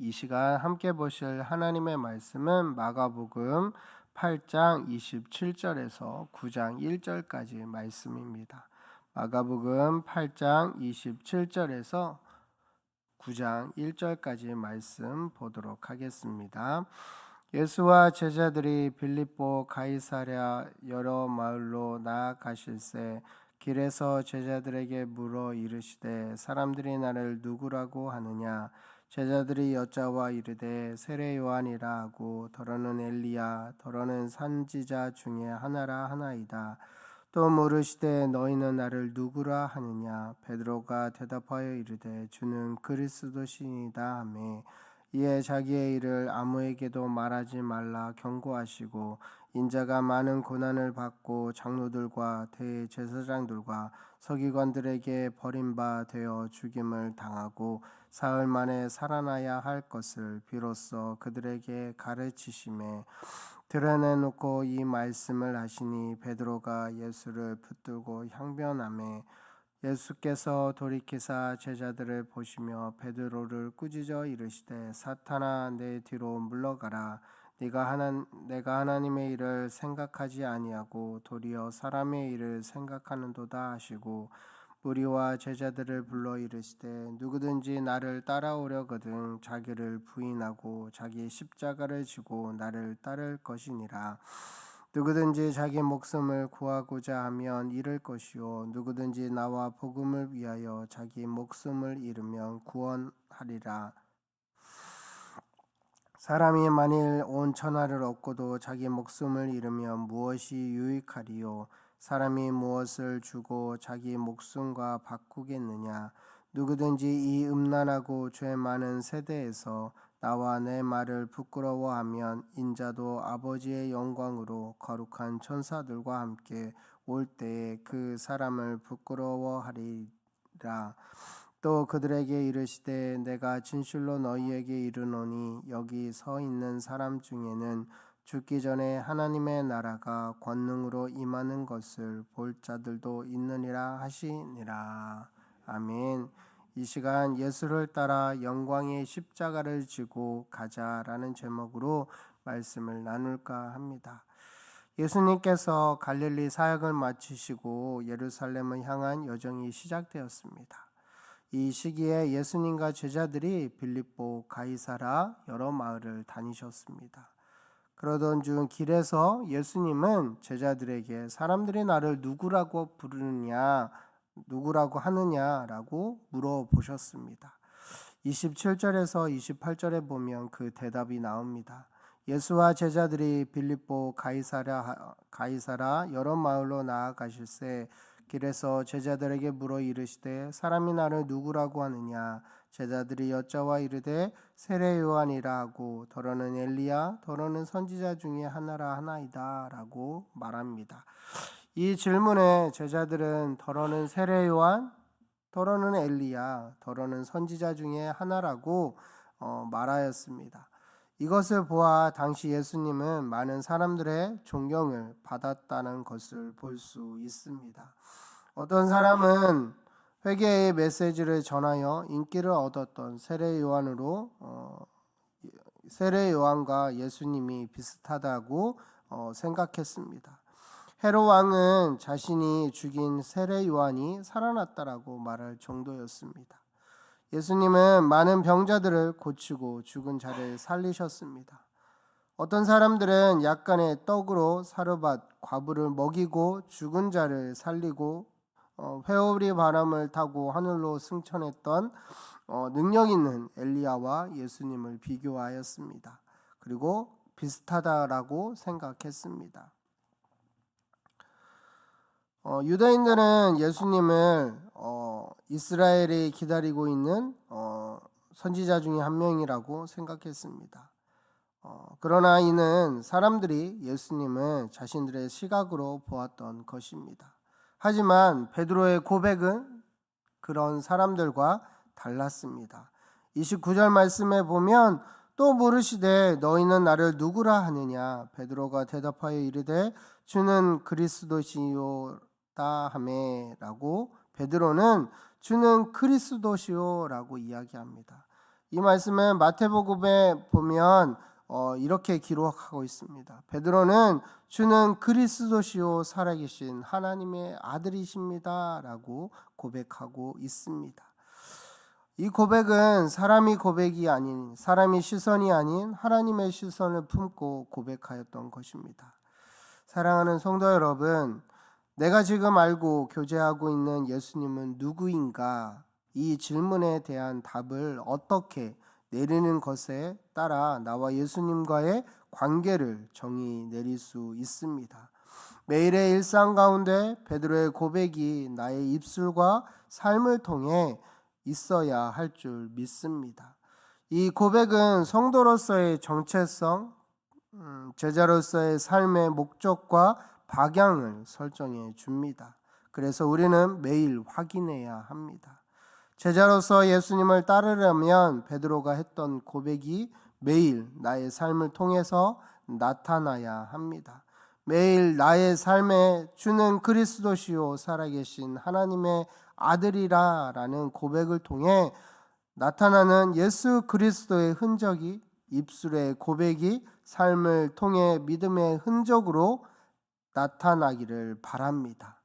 이 시간 함께 보실 하나님의 말씀은 마가복음 8장 27절에서 9장 1절까지 말씀입니다. 마가복음 8장 27절에서 9장 1절까지 말씀 보도록 하겠습니다. 예수와 제자들이 빌립보 가이사랴 여러 마을로 나아가실새 길에서 제자들에게 물어 이르시되 사람들이 나를 누구라고 하느냐. 제자들이 여짜와 이르되 세례 요한이라 하고 더러는 엘리야 더러는 선지자 중에 하나라 하나이다. 또 물으시되 너희는 나를 누구라 하느냐. 베드로가 대답하여 이르되 주는 그리스도시니이다 하매 이에 자기의 일을 아무에게도 말하지 말라 경고하시고 인자가 많은 고난을 받고 장로들과 대제사장들과 서기관들에게 버림바 되어 죽임을 당하고 사흘 만에 살아나야 할 것을 비로소 그들에게 가르치심에 드러내놓고 이 말씀을 하시니 베드로가 예수를 붙들고 항변하매 예수께서 돌이키사 제자들을 보시며 베드로를 꾸짖어 이르시되 사탄아 내 뒤로 물러가라. 내가 하나님의 일을 생각하지 아니하고 도리어 사람의 일을 생각하는도다 하시고 무리와 제자들을 불러 이르시되 누구든지 나를 따라오려거든 자기를 부인하고 자기 십자가를 지고 나를 따를 것이니라. 누구든지 자기 목숨을 구하고자 하면 잃을 것이요 누구든지 나와 복음을 위하여 자기 목숨을 잃으면 구원하리라. 사람이 만일 온 천하를 얻고도 자기 목숨을 잃으면 무엇이 유익하리요. 사람이 무엇을 주고 자기 목숨과 바꾸겠느냐. 누구든지 이 음란하고 죄 많은 세대에서 나와 내 말을 부끄러워하면 인자도 아버지의 영광으로 거룩한 천사들과 함께 올 때에 그 사람을 부끄러워하리라. 또 그들에게 이르시되 내가 진실로 너희에게 이르노니 여기 서 있는 사람 중에는 죽기 전에 하나님의 나라가 권능으로 임하는 것을 볼 자들도 있느니라 하시니라. 아멘. 이 시간 예수를 따라 영광의 십자가를 지고 가자라는 제목으로 말씀을 나눌까 합니다. 예수님께서 갈릴리 사역을 마치시고 예루살렘을 향한 여정이 시작되었습니다. 이 시기에 예수님과 제자들이 빌립보 가이사라 여러 마을을 다니셨습니다. 그러던 중 길에서 예수님은 제자들에게 사람들이 나를 누구라고 부르느냐, 누구라고 하느냐라고 물어보셨습니다. 27절에서 28절에 보면 그 대답이 나옵니다. 예수와 제자들이 빌립보 가이사라 여러 마을로 나아가실새 길에서 제자들에게 물어 이르시되 사람이 나를 누구라고 하느냐. 제자들이 여짜와 이르되 세례 요한이라 하고 더러는 엘리야 더러는 선지자 중에 하나라 하나이다 라고 말합니다. 이 질문에 제자들은 더러는 세례 요한 더러는 엘리야 더러는 선지자 중에 하나라고 말하였습니다. 이것을 보아 당시 예수님은 많은 사람들의 존경을 받았다는 것을 볼 수 있습니다. 어떤 사람은 회개의 메시지를 전하여 인기를 얻었던 세례 요한과 예수님이 비슷하다고 생각했습니다. 헤롯 왕은 자신이 죽인 세례 요한이 살아났다라고 말할 정도였습니다. 예수님은 많은 병자들을 고치고 죽은 자를 살리셨습니다. 어떤 사람들은 약간의 떡으로 사르밧 과부를 먹이고 죽은 자를 살리고 회오리 바람을 타고 하늘로 승천했던 능력 있는 엘리야와 예수님을 비교하였습니다. 그리고 비슷하다라고 생각했습니다. 유대인들은 예수님을 이스라엘이 기다리고 있는 선지자 중에 한 명이라고 생각했습니다. 그러나 이는 사람들이 예수님을 자신들의 시각으로 보았던 것입니다. 하지만 베드로의 고백은 그런 사람들과 달랐습니다. 29절 말씀에 보면 또 물으시되 너희는 나를 누구라 하느냐. 베드로가 대답하여 이르되 주는 그리스도시요다 하매라고 베드로는 주는 그리스도시요라고 이야기합니다. 이 말씀은 마태복음에 보면 이렇게 기록하고 있습니다. 베드로는 주는 그리스도시요 살아계신 하나님의 아들이십니다 라고 고백하고 있습니다. 이 고백은 사람이 고백이 아닌, 사람이 시선이 아닌 하나님의 시선을 품고 고백하였던 것입니다. 사랑하는 성도 여러분, 내가 지금 알고 교제하고 있는 예수님은 누구인가? 이 질문에 대한 답을 어떻게 내리는 것에 따라 나와 예수님과의 관계를 정의 내릴 수 있습니다. 매일의 일상 가운데 베드로의 고백이 나의 입술과 삶을 통해 있어야 할 줄 믿습니다. 이 고백은 성도로서의 정체성, 제자로서의 삶의 목적과 방향을 설정해 줍니다. 그래서 우리는 매일 확인해야 합니다. 제자로서 예수님을 따르려면 베드로가 했던 고백이 매일 나의 삶을 통해서 나타나야 합니다. 매일 나의 삶에 주는 그리스도시요 살아계신 하나님의 아들이라 라는 고백을 통해 나타나는 예수 그리스도의 흔적이 입술의 고백이 삶을 통해 믿음의 흔적으로 나타나기를 바랍니다.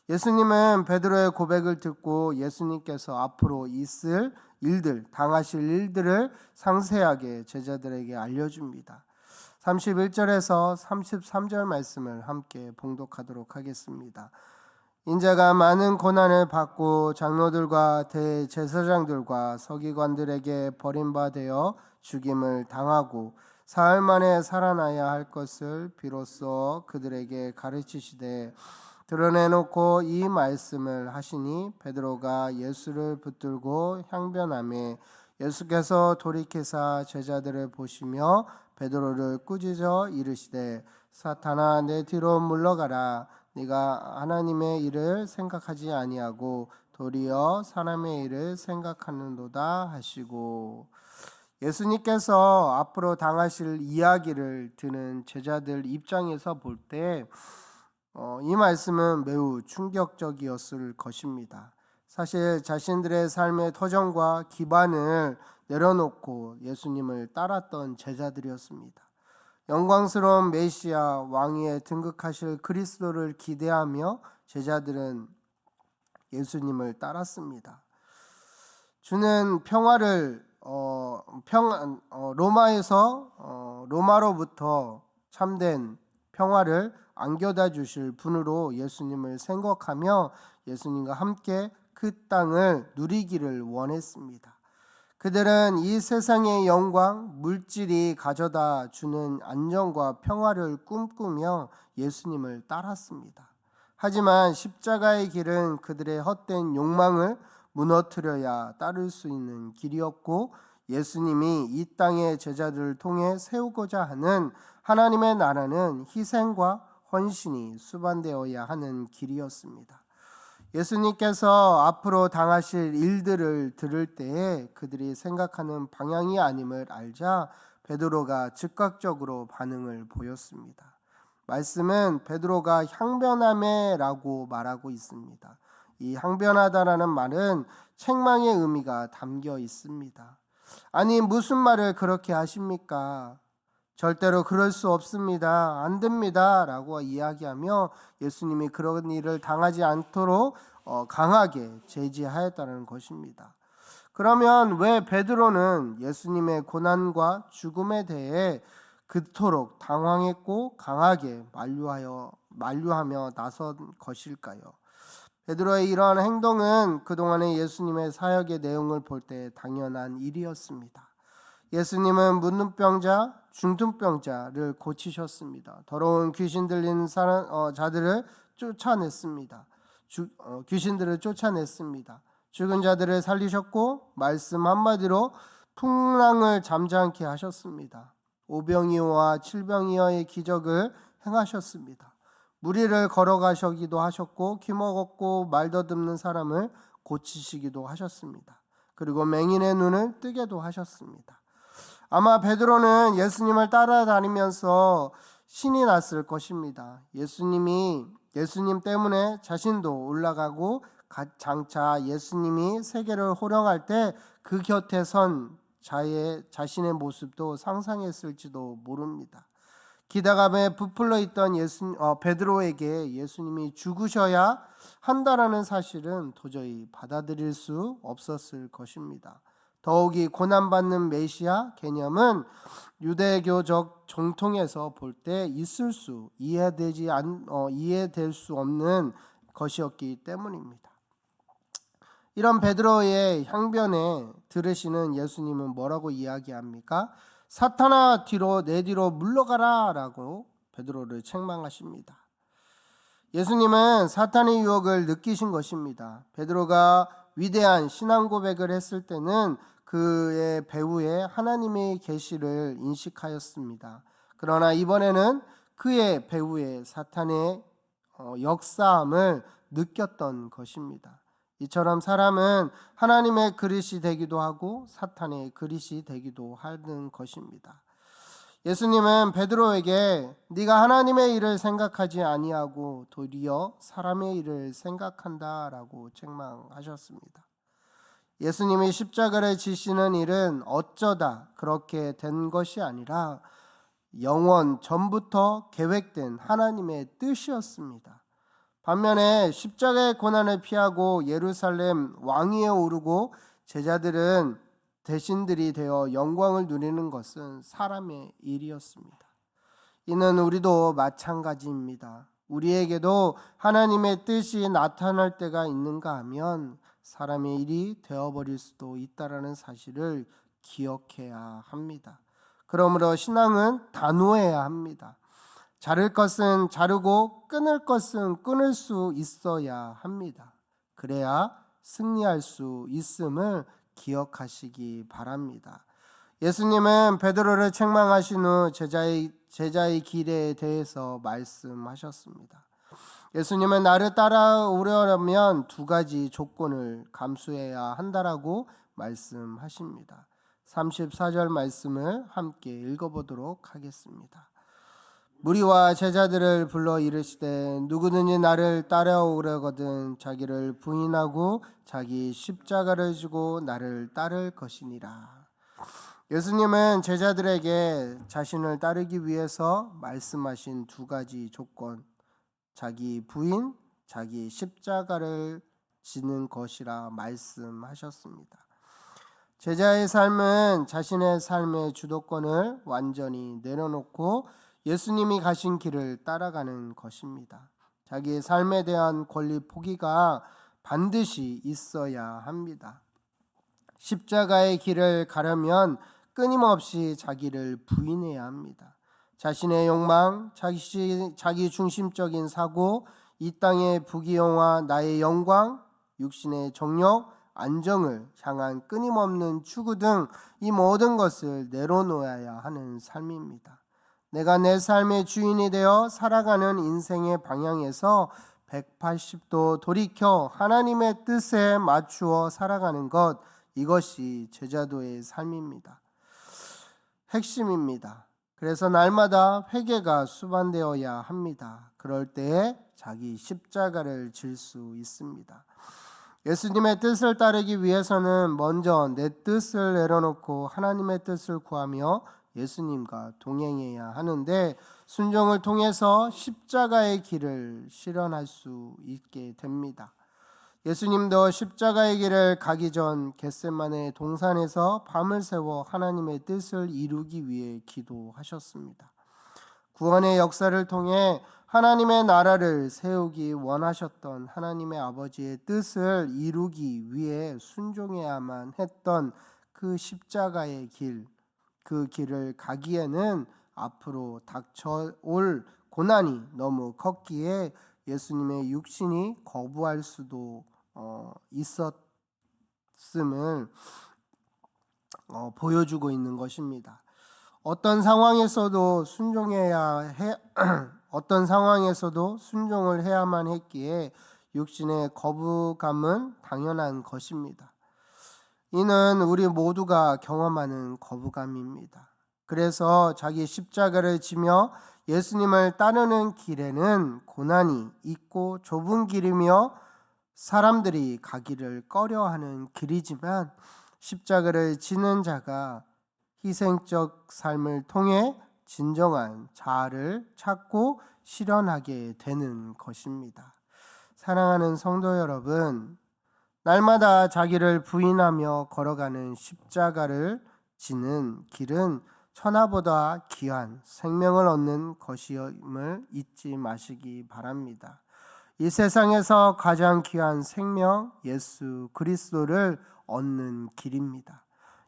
예수님은 베드로의 고백을 듣고 예수님께서 앞으로 있을 일들, 당하실 일들을 상세하게 제자들에게 알려줍니다. 31절에서 33절 말씀을 함께 봉독하도록 하겠습니다. 인자가 많은 고난을 받고 장로들과 대제사장들과 서기관들에게 버림받아 죽임을 당하고 사흘 만에 살아나야 할 것을 비로소 그들에게 가르치시되 드러내놓고 이 말씀을 하시니 베드로가 예수를 붙들고 향변하매 예수께서 돌이키사 제자들을 보시며 베드로를 꾸짖어 이르시되 사탄아 내 뒤로 물러가라. 네가 하나님의 일을 생각하지 아니하고 도리어 사람의 일을 생각하는도다 하시고, 예수님께서 앞으로 당하실 이야기를 듣는 제자들 입장에서 볼 때 이 말씀은 매우 충격적이었을 것입니다. 사실 자신들의 삶의 터전과 기반을 내려놓고 예수님을 따랐던 제자들이었습니다. 영광스러운 메시아 왕위에 등극하실 그리스도를 기대하며 제자들은 예수님을 따랐습니다. 주는 평화를 로마로부터 참된 평화를 안겨다 주실 분으로 예수님을 생각하며 예수님과 함께 그 땅을 누리기를 원했습니다. 그들은 이 세상의 영광, 물질이 가져다 주는 안정과 평화를 꿈꾸며 예수님을 따랐습니다. 하지만 십자가의 길은 그들의 헛된 욕망을 무너뜨려야 따를 수 있는 길이었고, 예수님이 이 땅의 제자들을 통해 세우고자 하는 하나님의 나라는 희생과 헌신이 수반되어야 하는 길이었습니다. 예수님께서 앞으로 당하실 일들을 들을 때에 그들이 생각하는 방향이 아님을 알자 베드로가 즉각적으로 반응을 보였습니다. 말씀은 베드로가 향변하매라고 말하고 있습니다. 이 향변하다라는 말은 책망의 의미가 담겨 있습니다. 아니 무슨 말을 그렇게 하십니까? 절대로 그럴 수 없습니다. 안 됩니다. 라고 이야기하며 예수님이 그런 일을 당하지 않도록 강하게 제지하였다는 것입니다. 그러면 왜 베드로는 예수님의 고난과 죽음에 대해 그토록 당황했고 강하게 만류하며 나선 것일까요? 베드로의 이러한 행동은 그동안의 예수님의 사역의 내용을 볼 때 당연한 일이었습니다. 예수님은 문둥병자, 중풍병자를 고치셨습니다. 더러운 귀신 들린 자들을 쫓아냈습니다. 귀신들을 쫓아냈습니다. 죽은 자들을 살리셨고 말씀 한마디로 풍랑을 잠잠케 하셨습니다. 오병이어와 칠병이어의 기적을 행하셨습니다. 무리를 걸어가시기도 하셨고 귀먹었고 말 더듬는 사람을 고치시기도 하셨습니다. 그리고 맹인의 눈을 뜨게도 하셨습니다. 아마 베드로는 예수님을 따라다니면서 신이 났을 것입니다. 예수님 때문에 자신도 올라가고 장차 예수님이 세계를 호령할 때 그 곁에 선 자신의 모습도 상상했을지도 모릅니다. 기다감에 부풀러 있던 베드로에게 예수님이 죽으셔야 한다라는 사실은 도저히 받아들일 수 없었을 것입니다. 더욱이 고난받는 메시아 개념은 유대교적 정통에서 볼 때 이해될 수 없는 것이었기 때문입니다. 이런 베드로의 향변에 들으시는 예수님은 뭐라고 이야기합니까? 사탄아 내 뒤로 물러가라 라고 베드로를 책망하십니다. 예수님은 사탄의 유혹을 느끼신 것입니다. 베드로가 위대한 신앙 고백을 했을 때는 그의 배후에 하나님의 계시를 인식하였습니다. 그러나 이번에는 그의 배후에 사탄의 역사함을 느꼈던 것입니다. 이처럼 사람은 하나님의 그릇이 되기도 하고 사탄의 그릇이 되기도 하는 것입니다. 예수님은 베드로에게 네가 하나님의 일을 생각하지 아니하고 도리어 사람의 일을 생각한다라고 책망하셨습니다. 예수님이 십자가를 지시는 일은 어쩌다 그렇게 된 것이 아니라 영원 전부터 계획된 하나님의 뜻이었습니다. 반면에 십자가의 고난을 피하고 예루살렘 왕위에 오르고 제자들은 대신들이 되어 영광을 누리는 것은 사람의 일이었습니다. 이는 우리도 마찬가지입니다. 우리에게도 하나님의 뜻이 나타날 때가 있는가 하면 사람의 일이 되어버릴 수도 있다는 사실을 기억해야 합니다. 그러므로 신앙은 단호해야 합니다. 자를 것은 자르고 끊을 것은 끊을 수 있어야 합니다. 그래야 승리할 수 있음을 기억하시기 바랍니다. 예수님은 베드로를 책망하신 후 제자의 길에 대해서 말씀하셨습니다. 예수님은 나를 따라오려면 두 가지 조건을 감수해야 한다라고 말씀하십니다. 34절 말씀을 함께 읽어보도록 하겠습니다. 무리와 제자들을 불러 이르시되 누구든지 나를 따라오려거든 자기를 부인하고 자기 십자가를 지고 나를 따를 것이니라. 예수님은 제자들에게 자신을 따르기 위해서 말씀하신 두 가지 조건, 자기 부인, 자기 십자가를 지는 것이라 말씀하셨습니다. 제자의 삶은 자신의 삶의 주도권을 완전히 내려놓고 예수님이 가신 길을 따라가는 것입니다. 자기의 삶에 대한 권리 포기가 반드시 있어야 합니다. 십자가의 길을 가려면 끊임없이 자기를 부인해야 합니다. 자신의 욕망, 자기 중심적인 사고, 이 땅의 부귀영화, 나의 영광, 육신의 정욕, 안정을 향한 끊임없는 추구 등 이 모든 것을 내려놓아야 하는 삶입니다. 내가 내 삶의 주인이 되어 살아가는 인생의 방향에서 180도 돌이켜 하나님의 뜻에 맞추어 살아가는 것, 이것이 제자도의 삶입니다. 핵심입니다. 그래서 날마다 회개가 수반되어야 합니다. 그럴 때에 자기 십자가를 질 수 있습니다. 예수님의 뜻을 따르기 위해서는 먼저 내 뜻을 내려놓고 하나님의 뜻을 구하며 예수님과 동행해야 하는데 순종을 통해서 십자가의 길을 실현할 수 있게 됩니다. 예수님도 십자가의 길을 가기 전 겟세마네 동산에서 밤을 새워 하나님의 뜻을 이루기 위해 기도하셨습니다. 구원의 역사를 통해 하나님의 나라를 세우기 원하셨던 하나님의 아버지의 뜻을 이루기 위해 순종해야만 했던 그 십자가의 길, 그 길을 가기에는 앞으로 닥쳐올 고난이 너무 컸기에 예수님의 육신이 거부할 수도 있었음을 보여주고 있는 것입니다. 어떤 상황에서도 순종을 해야만 했기에 육신의 거부감은 당연한 것입니다. 이는 우리 모두가 경험하는 거부감입니다. 그래서 자기 십자가를 지며 예수님을 따르는 길에는 고난이 있고 좁은 길이며 사람들이 가기를 꺼려하는 길이지만 십자가를 지는 자가 희생적 삶을 통해 진정한 자아를 찾고 실현하게 되는 것입니다. 사랑하는 성도 여러분, 날마다 자기를 부인하며 걸어가는 십자가를 지는 길은 천하보다 귀한 생명을 얻는 것임을 잊지 마시기 바랍니다. 이 세상에서 가장 귀한 생명 예수 그리스도를 얻는 길입니다.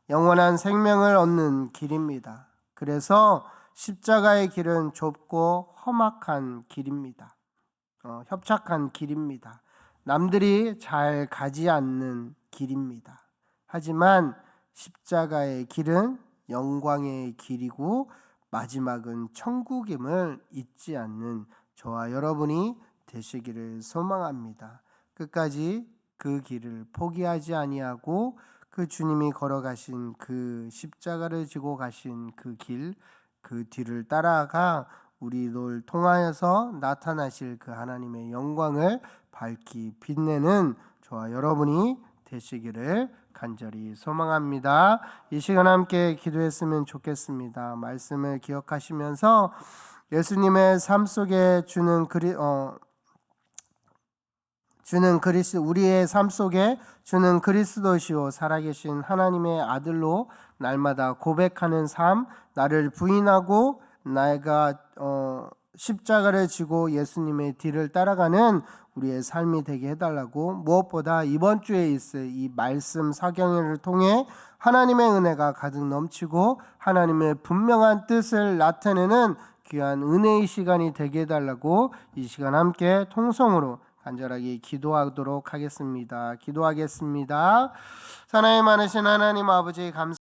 영원한 생명을 얻는 길입니다. 그래서 십자가의 길은 좁고 험악한 길입니다. 협착한 길입니다. 남들이 잘 가지 않는 길입니다. 하지만 십자가의 길은 영광의 길이고 마지막은 천국임을 잊지 않는 저와 여러분이 되시기를 소망합니다. 끝까지 그 길을 포기하지 아니하고 그 주님이 걸어가신 그 십자가를 지고 가신 그 길, 그 뒤를 따라가 우리를 통하여서 나타나실 그 하나님의 영광을 밝히 빛내는 저와 여러분이 되시기를 간절히 소망합니다. 이 시간 함께 기도했으면 좋겠습니다. 말씀을 기억하시면서 예수님의 삶 속에 우리의 삶 속에 주는 그리스도시요 살아계신 하나님의 아들로 날마다 고백하는 삶, 나를 부인하고 내가 십자가를 지고 예수님의 뒤를 따라가는 우리의 삶이 되게 해달라고, 무엇보다 이번 주에 있을 이 말씀 사경회를 통해 하나님의 은혜가 가득 넘치고 하나님의 분명한 뜻을 나타내는 귀한 은혜의 시간이 되게 해달라고 이 시간 함께 통성으로 간절하게 기도하도록 하겠습니다. 기도하겠습니다. 사랑이 많으신 하나님 아버지 감사합니다.